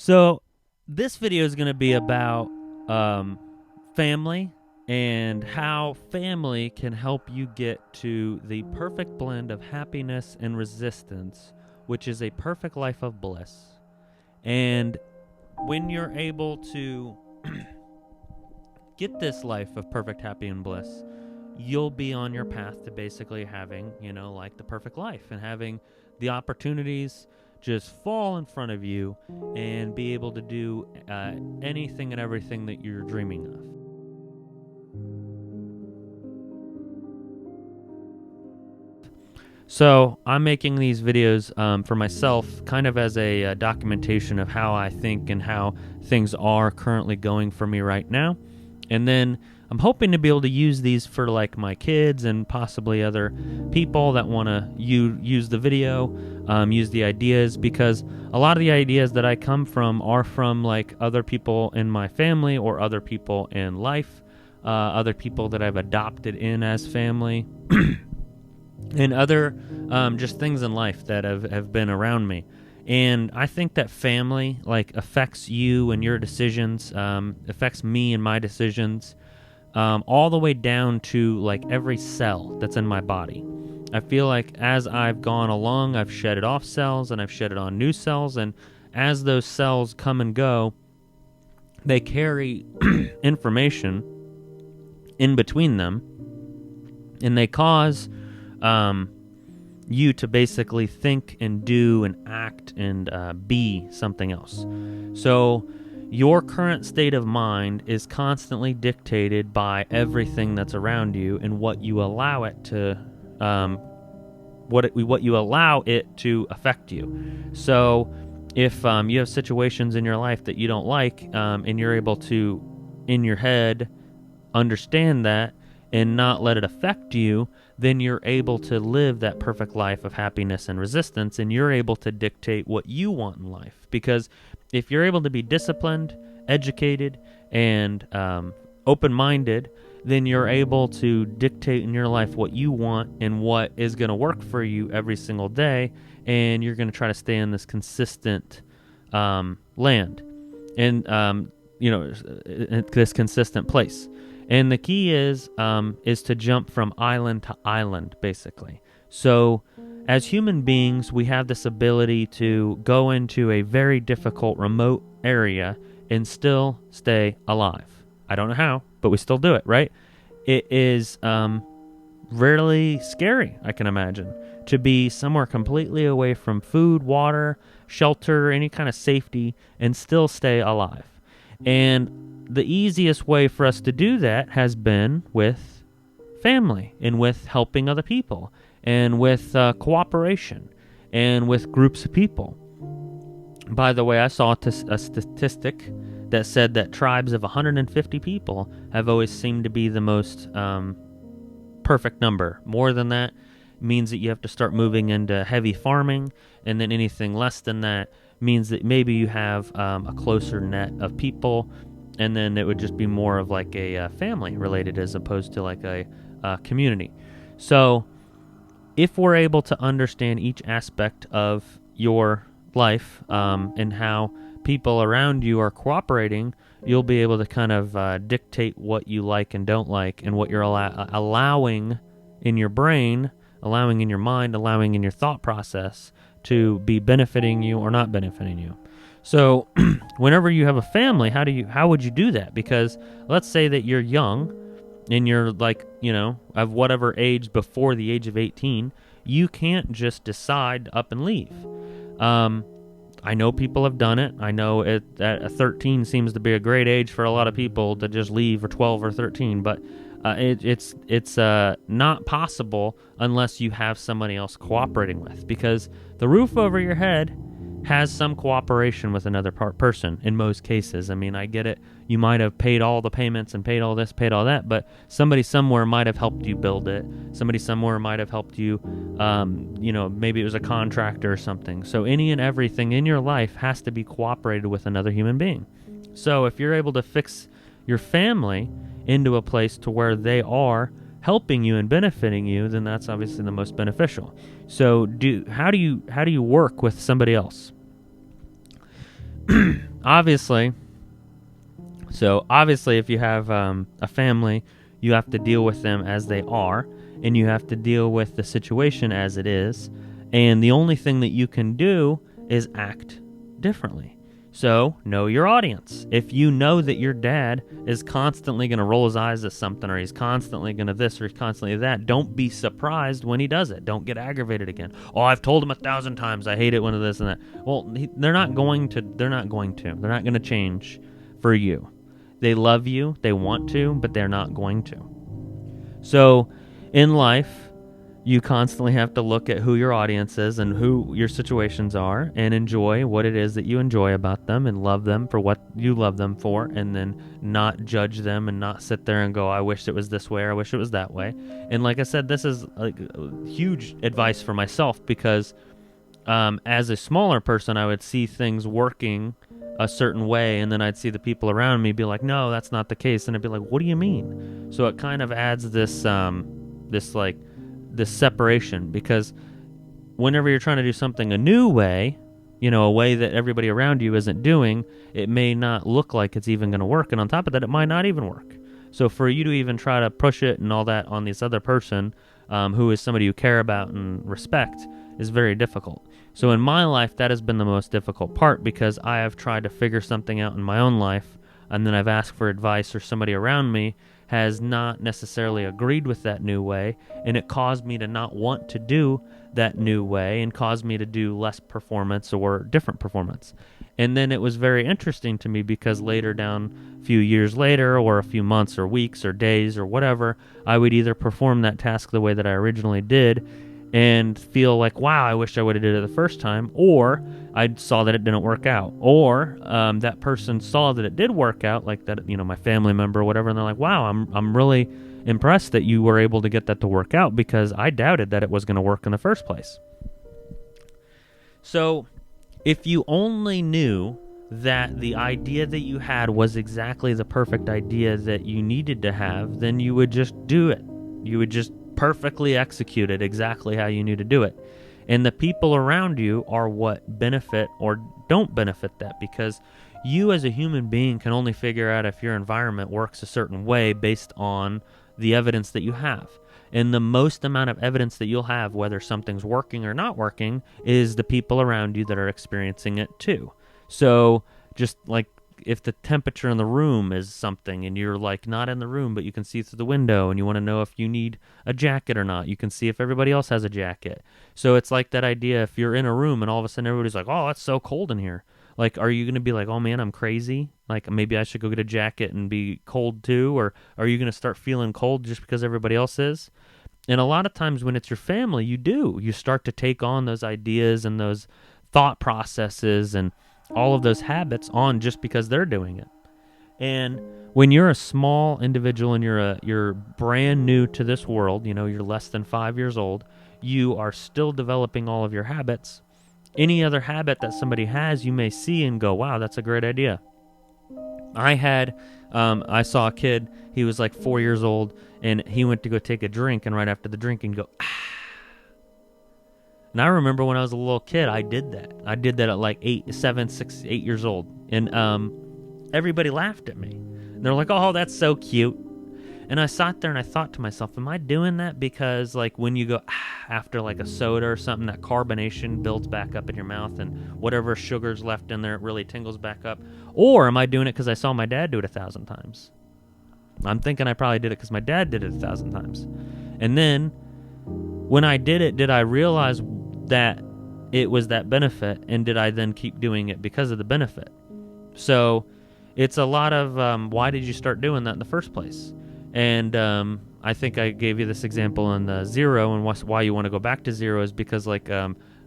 So this video is going to be about family and how family can help you get to the perfect blend of happiness and resistance, which is a perfect life of bliss. And when you're able to get this life of perfect happy and bliss, you'll be on your path to basically having, like the perfect life and having the opportunities just fall in front of you and be able to do anything and everything that you're dreaming of. So I'm making these videos for myself kind of as a documentation of how I think and how things are currently going for me right now. And then I'm hoping to be able to use these for like my kids and possibly other people that want to use the video, use the ideas, because a lot of the ideas that I come from are from like other people in my family or other people in life, other people that I've adopted in as family, and other just things in life that have been around me. And I think that family affects you and your decisions, affects me and my decisions, all the way down to like every cell that's in my body. I feel like as I've gone along, I've shedded off cells and I've shedded on new cells, and as those cells come and go, they carry information in between them, and they cause you to basically think and do and act and be something else. So your current state of mind is constantly dictated by everything that's around you and what you allow it to what you allow it to affect you. So if you have situations in your life that you don't like, and you're able to in your head understand that and not let it affect you, then you're able to live that perfect life of happiness and resistance, and you're able to dictate what you want in life. Because if you're able to be disciplined, educated, and open-minded, then you're able to dictate in your life what you want and what is going to work for you every single day, and you're going to try to stay in this consistent land and this consistent place. And the key is to jump from island to island, basically. So as human beings, we have this ability to go into a very difficult remote area and still stay alive. I don't know how, but we still do it, right? It is really scary, I can imagine, to be somewhere completely away from food, water, shelter, any kind of safety, and still stay alive. And the easiest way for us to do that has been with family and with helping other people and with cooperation and with groups of people. By the way, I saw a statistic that said that tribes of 150 people have always seemed to be the most perfect number. More than that means that you have to start moving into heavy farming, and then anything less than that means that maybe you have a closer net of people, and then it would just be more of like a family related as opposed to like a community. So if we're able to understand each aspect of your life and how people around you are cooperating, you'll be able to kind of dictate what you like and don't like, and what you're allowing in your brain, allowing in your mind, allowing in your thought process to be benefiting you or not benefiting you. So whenever you have a family, how would you do that? Because let's say that you're young and you're like, of whatever age before the age of 18, you can't just decide to up and leave. I know people have done it. I know that 13 seems to be a great age for a lot of people to just leave, or 12 or 13, but it's not possible unless you have somebody else cooperating with, because the roof over your head has some cooperation with another person in most cases. I mean, I get it. You might have paid all the payments and paid all this, paid all that, but somebody somewhere might have helped you build it. Somebody somewhere might have helped you, maybe it was a contractor or something. So any and everything in your life has to be cooperated with another human being. So if you're able to fix your family into a place to where they are helping you and benefiting you, then that's obviously the most beneficial. So how do you work with somebody else? obviously, if you have a family, you have to deal with them as they are, and you have to deal with the situation as it is. And the only thing that you can do is act differently. So, know your audience. If you know that your dad is constantly going to roll his eyes at something, or he's constantly going to this, or he's constantly that, don't be surprised when he does it. Don't get aggravated again. Oh, I've told him 1,000 times I hate it when this and that. Well, they're not going to. They're not going to change for you. They love you, they want to, but they're not going to. So, in life, you constantly have to look at who your audience is and who your situations are, and enjoy what it is that you enjoy about them, and love them for what you love them for, and then not judge them and not sit there and go, I wish it was this way, or I wish it was that way. And like I said, this is like huge advice for myself, because as a smaller person, I would see things working a certain way, and then I'd see the people around me be like, no, that's not the case, and I'd be like, what do you mean? So it kind of adds this separation, because whenever you're trying to do something a new way, a way that everybody around you isn't doing, it may not look like it's even going to work, and on top of that, it might not even work. So for you to even try to push it and all that on this other person, who is somebody you care about and respect, is very difficult. So in my life, that has been the most difficult part, because I have tried to figure something out in my own life, and then I've asked for advice, or somebody around me has not necessarily agreed with that new way, and it caused me to not want to do that new way, and caused me to do less performance or different performance. And then it was very interesting to me, because later down, a few years later, or a few months or weeks or days or whatever, I would either perform that task the way that I originally did and feel like, wow, I wish I would have did it the first time, or I saw that it didn't work out, or that person saw that it did work out, like that, my family member or whatever, and they're like, wow, I'm really impressed that you were able to get that to work out, because I doubted that it was going to work in the first place. So if you only knew that the idea that you had was exactly the perfect idea that you needed to have, then you would just do it. You would just perfectly execute it exactly how you need to do it. And the people around you are what benefit or don't benefit that, because you as a human being can only figure out if your environment works a certain way based on the evidence that you have. And the most amount of evidence that you'll have, whether something's working or not working, is the people around you that are experiencing it too. So just like if the temperature in the room is something, and you're like not in the room, but you can see through the window, and you want to know if you need a jacket or not, you can see if everybody else has a jacket. So it's like that idea, if you're in a room and all of a sudden everybody's like, oh, it's so cold in here. Like, are you going to be like, oh man, I'm crazy? Like, maybe I should go get a jacket and be cold too? Or are you going to start feeling cold just because everybody else is? And a lot of times when it's your family, you start to take on those ideas and those thought processes and all of those habits on just because they're doing it. And when you're a small individual and you're brand new to this world, you're less than 5 years old, you are still developing all of your habits. Any other habit that somebody has, you may see and go, wow, that's a great idea. I saw a kid, he was like 4 years old, and he went to go take a drink, and right after the drink, he'd go, ah. And I remember when I was a little kid, I did that. I did that at like 8 years old. And everybody laughed at me. And they're like, oh, that's so cute. And I sat there and I thought to myself, am I doing that because like when you go after like a soda or something, that carbonation builds back up in your mouth and whatever sugar's left in there, it really tingles back up? Or am I doing it because I saw my dad do it 1,000 times? I'm thinking I probably did it because my dad did it 1,000 times. And then when I did it, did I realize that it was that benefit, and did I then keep doing it because of the benefit? So it's a lot of why did you start doing that in the first place? And I think I gave you this example in the zero, and why you want to go back to zero is because like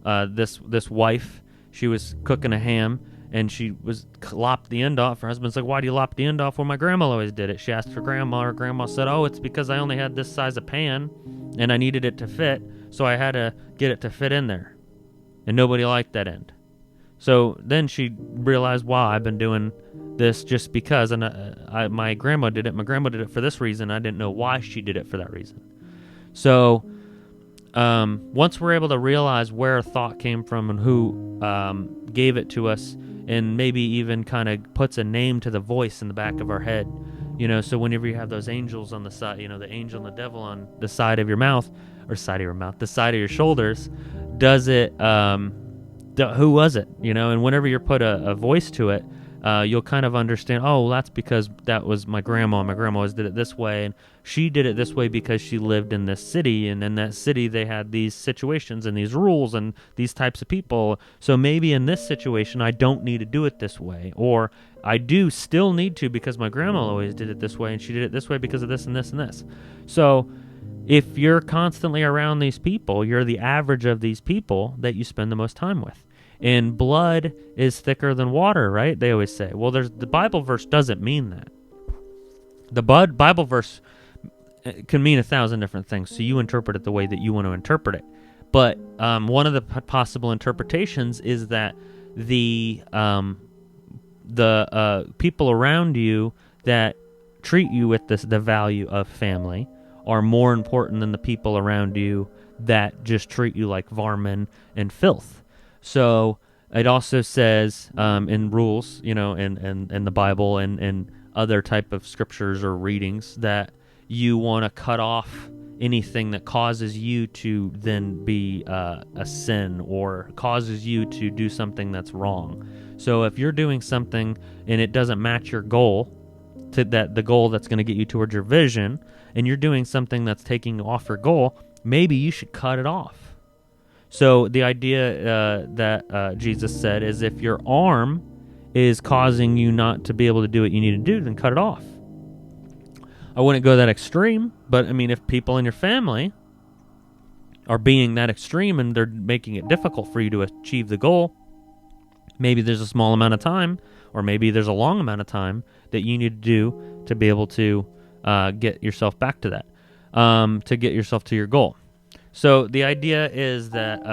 this wife, she was cooking a ham, and she was lopped the end off. Her husband's like, why do you lop the end off? Well, my grandma always did it. She asked for grandma. Her grandma said, oh, it's because I only had this size of pan, and I needed it to fit, so I had to get it to fit in there. And nobody liked that end. So then she realized, wow, I've been doing this just because, and my grandma did it. My grandma did it for this reason. I didn't know why she did it for that reason. So once we're able to realize where a thought came from and who gave it to us, and maybe even kind of puts a name to the voice in the back of our head. So whenever you have those angels on the side, the angel and the devil on the side of your mouth, or side of your mouth, the side of your shoulders, does it, who was it? And whenever you put a voice to it, you'll kind of understand, oh, well, that's because that was my grandma. My grandma always did it this way, and she did it this way because she lived in this city, and in that city they had these situations and these rules and these types of people. So maybe in this situation I don't need to do it this way, or I do still need to because my grandma always did it this way, and she did it this way because of this and this and this. So if you're constantly around these people, you're the average of these people that you spend the most time with. And blood is thicker than water, right? They always say. Well, the Bible verse doesn't mean that. The Bible verse can mean 1,000 different things, so you interpret it the way that you want to interpret it. But one of the possible interpretations is that the people around you that treat you with the value of family are more important than the people around you that just treat you like varmin and filth. So it also says in rules, in the Bible and other type of scriptures or readings, that you want to cut off anything that causes you to then be a sin or causes you to do something that's wrong. So if you're doing something and it doesn't match your goal, the goal that's going to get you towards your vision, and you're doing something that's taking off your goal, maybe you should cut it off. So the idea that Jesus said is, if your arm is causing you not to be able to do what you need to do, then cut it off. I wouldn't go that extreme, but if people in your family are being that extreme and they're making it difficult for you to achieve the goal, maybe there's a small amount of time, or maybe there's a long amount of time that you need to do to be able to get yourself back to that, to get yourself to your goal. So the idea is that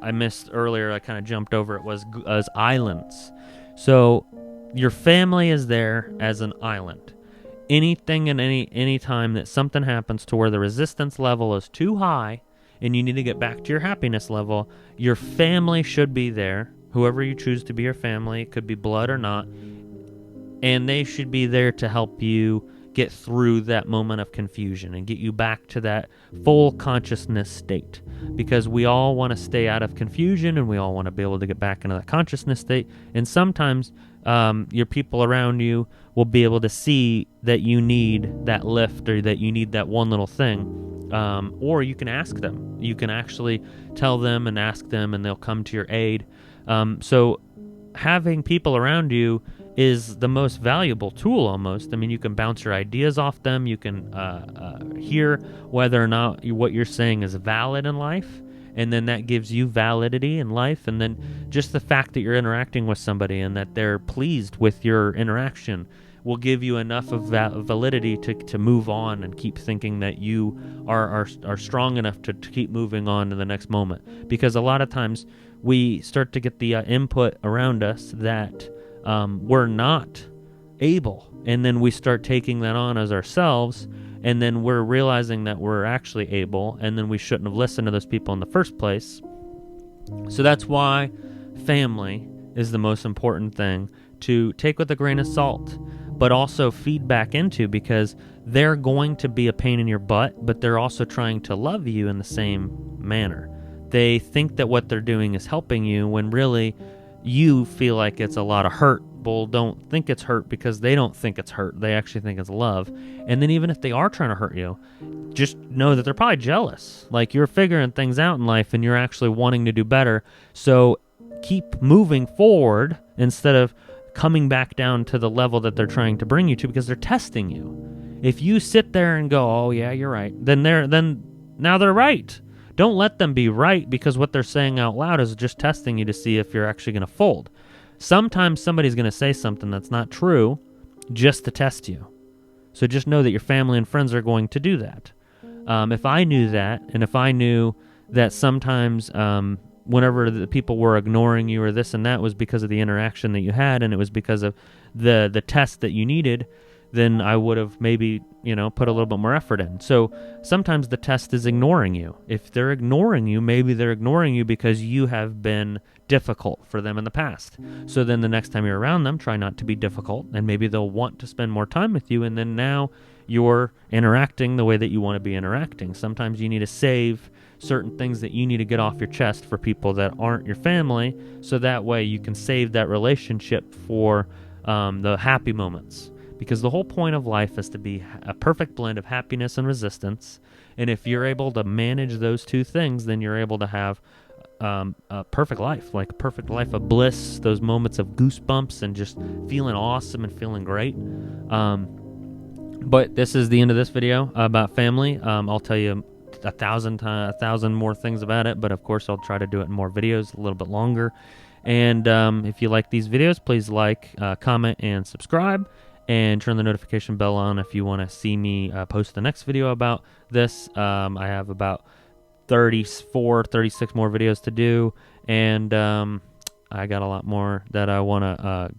I missed earlier, I kind of jumped over it, was as islands. So your family is there as an island. Anything and any time that something happens to where the resistance level is too high and you need to get back to your happiness level, your family should be there. Whoever you choose to be your family, it could be blood or not, and they should be there to help you get through that moment of confusion and get you back to that full consciousness state, because we all want to stay out of confusion and we all want to be able to get back into that consciousness state. And sometimes your people around you will be able to see that you need that lift or that you need that one little thing, or you can ask them. You can actually tell them and ask them, and they'll come to your aid. So having people around you is the most valuable tool almost. You can bounce your ideas off them. You can hear whether or not what you're saying is valid in life, and then that gives you validity in life. And then just the fact that you're interacting with somebody and that they're pleased with your interaction will give you enough of validity to move on and keep thinking that you are strong enough to keep moving on to the next moment. Because a lot of times we start to get the input around us that we're not able, and then we start taking that on as ourselves, and then we're realizing that we're actually able, and then we shouldn't have listened to those people in the first place. So that's why family is the most important thing to take with a grain of salt, but also feed back into, because they're going to be a pain in your butt, but they're also trying to love you in the same manner. They think that what they're doing is helping you when really you feel like it's a lot of hurt. Well, don't think it's hurt, because they don't think it's hurt. They actually think it's love. And then even if they are trying to hurt you, just know that they're probably jealous. Like, you're figuring things out in life and you're actually wanting to do better. So keep moving forward instead of coming back down to the level that they're trying to bring you to, because they're testing you. If you sit there and go, oh yeah, you're right, then now they're right. Don't let them be right, because what they're saying out loud is just testing you to see if you're actually going to fold. Sometimes somebody's going to say something that's not true just to test you. So just know that your family and friends are going to do that. If I knew that, and if I knew that sometimes whenever the people were ignoring you or this and that was because of the interaction that you had, and it was because of the test that you needed, then I would have maybe, put a little bit more effort in. So sometimes the test is ignoring you. If they're ignoring you, maybe they're ignoring you because you have been difficult for them in the past. So then the next time you're around them, try not to be difficult, and maybe they'll want to spend more time with you, and then now you're interacting the way that you want to be interacting. Sometimes you need to save certain things that you need to get off your chest for people that aren't your family, so that way you can save that relationship for the happy moments. Because the whole point of life is to be a perfect blend of happiness and resistance. And if you're able to manage those two things, then you're able to have a perfect life, like a perfect life of bliss, those moments of goosebumps and just feeling awesome and feeling great. But this is the end of this video about family. I'll tell you a thousand more things about it, but of course I'll try to do it in more videos, a little bit longer. And if you like these videos, please like, comment, and subscribe. And turn the notification bell on if you want to see me post the next video about this. I have about 34, 36 more videos to do, and I got a lot more that I want to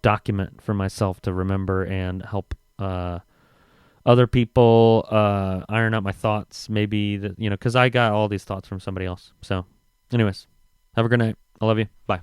document for myself to remember and help other people iron out my thoughts, maybe, because I got all these thoughts from somebody else. So anyways, have a good night. I love you. Bye.